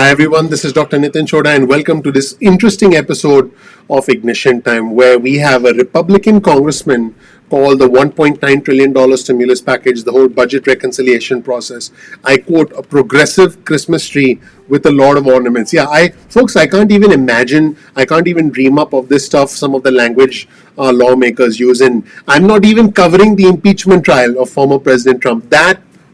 Hi everyone, this is Dr. Nitin Chhoda and welcome to this interesting episode of Ignition Time where we have a Republican congressman called the $1.9 trillion stimulus package, the whole budget reconciliation process. I quote, a progressive Christmas tree with a lot of ornaments. Yeah, I can't even imagine, I can't even dream up of this stuff, some of the language lawmakers use. And I'm not even covering the impeachment trial of former President Trump.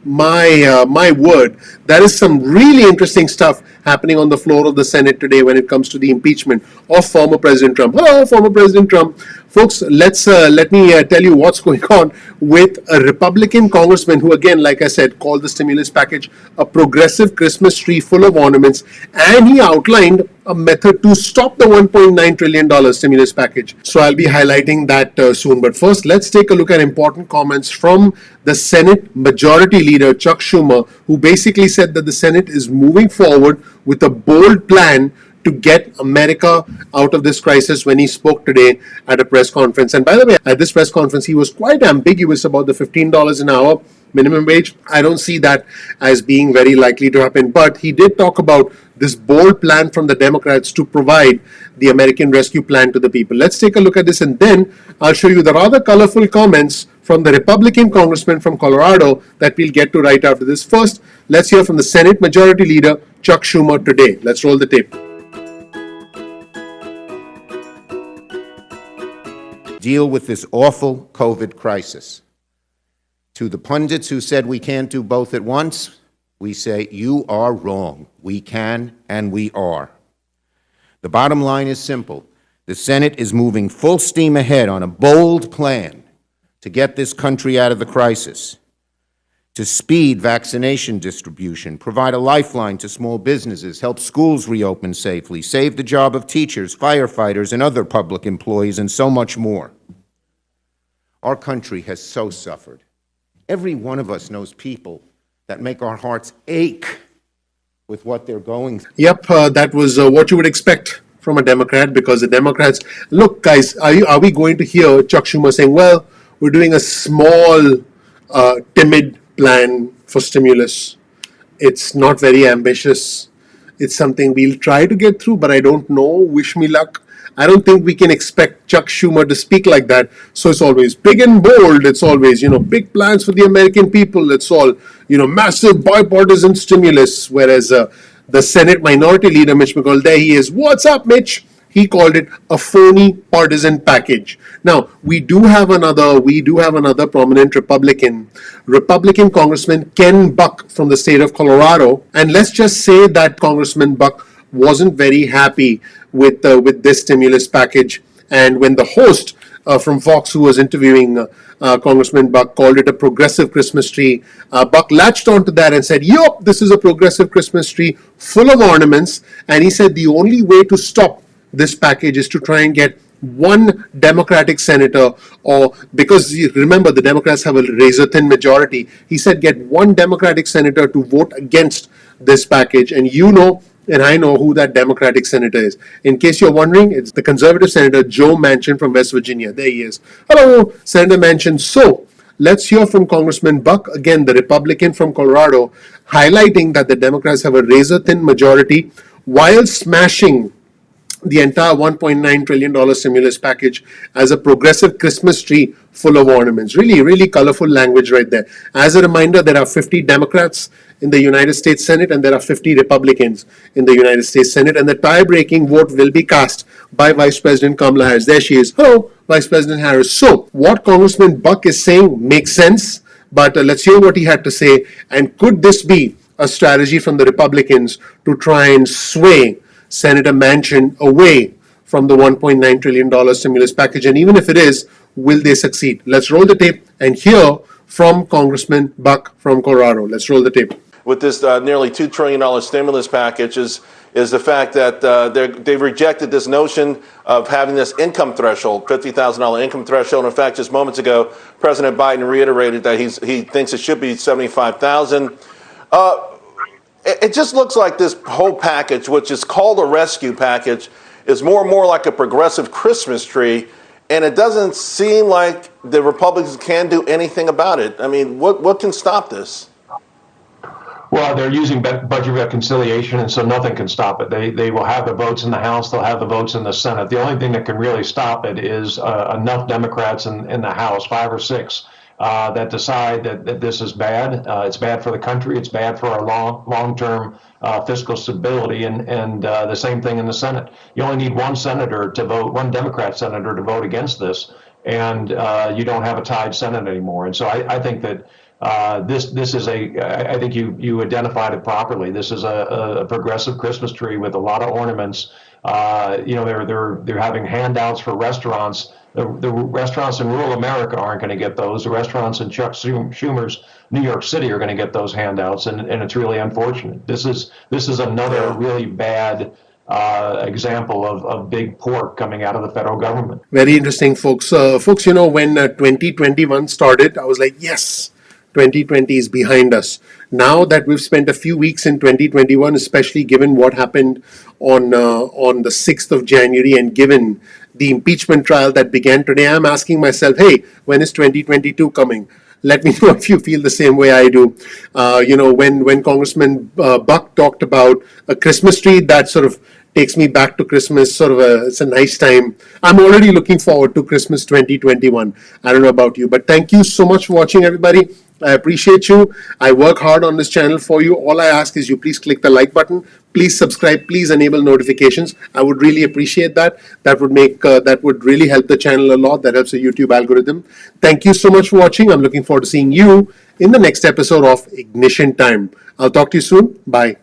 My word, there is some really interesting stuff happening on the floor of the Senate today when it comes to the impeachment of former President Trump. Hello, former President Trump. Folks, let me tell you what's going on with a Republican congressman who, again, like I said, called the stimulus package a progressive Christmas tree full of ornaments, and he outlined a method to stop the $1.9 trillion stimulus package. So I'll be highlighting that soon. But first, let's take a look at important comments from the Senate Majority Leader, Chuck Schumer, who basically said that the Senate is moving forward with a bold plan to get America out of this crisis when he spoke today at a press conference. And by the way, at this press conference, he was quite ambiguous about the $15 an hour minimum wage. I don't see that as being very likely to happen, but he did talk about this bold plan from the Democrats to provide the American Rescue Plan to the people. Let's take a look at this and then I'll show you the rather colorful comments from the Republican congressman from Colorado that we'll get to right after this. First, let's hear from the Senate Majority Leader Chuck Schumer today. Let's roll the tape. Deal with this awful COVID crisis. To the pundits who said we can't do both at once, we say, you are wrong. We can and we are. The bottom line is simple. The Senate is moving full steam ahead on a bold plan to get this country out of the crisis, to speed vaccination distribution, provide a lifeline to small businesses, help schools reopen safely, save the job of teachers, firefighters, and other public employees, and so much more. Our country has so suffered. Every one of us knows people that make our hearts ache with what they're going through. Yep, that was what you would expect from a Democrat, because the Democrats, look guys, are we going to hear Chuck Schumer saying, well, we're doing a small, timid plan for stimulus. It's not very ambitious. It's something we'll try to get through, but I don't know. Wish me luck. I don't think we can expect Chuck Schumer to speak like that. So it's always big and bold. It's always, big plans for the American people. It's all, massive bipartisan stimulus. Whereas the Senate Minority Leader, Mitch McConnell, there he is. What's up, Mitch? He called it a phony partisan package. Now, we do have another prominent Republican Congressman Ken Buck from the state of Colorado. And let's just say that Congressman Buck wasn't very happy with this stimulus package. And when the host from Fox, who was interviewing Congressman Buck, called it a progressive Christmas tree, Buck latched onto that and said, yup, this is a progressive Christmas tree full of ornaments. And he said the only way to stop this package is to try and get one Democratic senator, or because remember the Democrats have a razor thin majority, he said get one Democratic senator to vote against this package. And and I know who that Democratic senator is. In case you're wondering, it's the conservative Senator Joe Manchin from West Virginia. There he is. Hello, Senator Manchin. So let's hear from Congressman Buck, again, the Republican from Colorado, highlighting that the Democrats have a razor thin majority while smashing the entire $1.9 trillion stimulus package as a progressive Christmas tree full of ornaments. Really, really colorful language right there. As a reminder, there are 50 Democrats in the United States Senate and there are 50 Republicans in the United States Senate, and the tie-breaking vote will be cast by Vice President Kamala Harris. There she is. Hello, Vice President Harris. So, what Congressman Buck is saying makes sense, but let's hear what he had to say. And could this be a strategy from the Republicans to try and sway Senator Manchin away from the $1.9 trillion stimulus package? And even if it is, will they succeed? Let's roll the tape and hear from Congressman Buck from Colorado. Let's roll the tape. With this nearly $2 trillion stimulus package is the fact that they've rejected this notion of having this income threshold, $50,000 income threshold. In fact, just moments ago, President Biden reiterated that he thinks it should be $75,000. It just looks like this whole package, which is called a rescue package, is more and more like a progressive Christmas tree, and it doesn't seem like the Republicans can do anything about it. I mean, what can stop this? Well, they're using budget reconciliation, and so nothing can stop it. They will have the votes in the House, they'll have the votes in the Senate. The only thing that can really stop it is enough Democrats in the House, 5 or 6, that decide that this is bad. It's bad for the country. It's bad for our long-term fiscal stability, and the same thing in the Senate. You only need one senator to vote, one Democrat senator to vote against this, and you don't have a tied Senate anymore. And so I think that this is I think you identified it properly. This is a progressive Christmas tree with a lot of ornaments. They're having handouts for restaurants. The restaurants in rural America aren't going to get those. The restaurants in Chuck Schumer's New York City are going to get those handouts, and it's really unfortunate. This is another really bad example of big pork coming out of the federal government. Very interesting, folks. Folks, when 2021 started, I was like, yes, 2020 is behind us. Now that we've spent a few weeks in 2021, especially given what happened on the 6th of January and given the impeachment trial that began today, I'm asking myself, hey, when is 2022 coming? Let me know if you feel the same way I do. When Congressman Buck talked about a Christmas tree, that sort of takes me back to Christmas. It's a nice time. I'm already looking forward to Christmas 2021. I don't know about you, but thank you so much for watching, everybody. I appreciate you. I work hard on this channel for you. All I ask is you please click the like button. Please subscribe. Please enable notifications. I would really appreciate that. That would really help the channel a lot. That helps the YouTube algorithm. Thank you so much for watching. I'm looking forward to seeing you in the next episode of Ignition Time. I'll talk to you soon. Bye.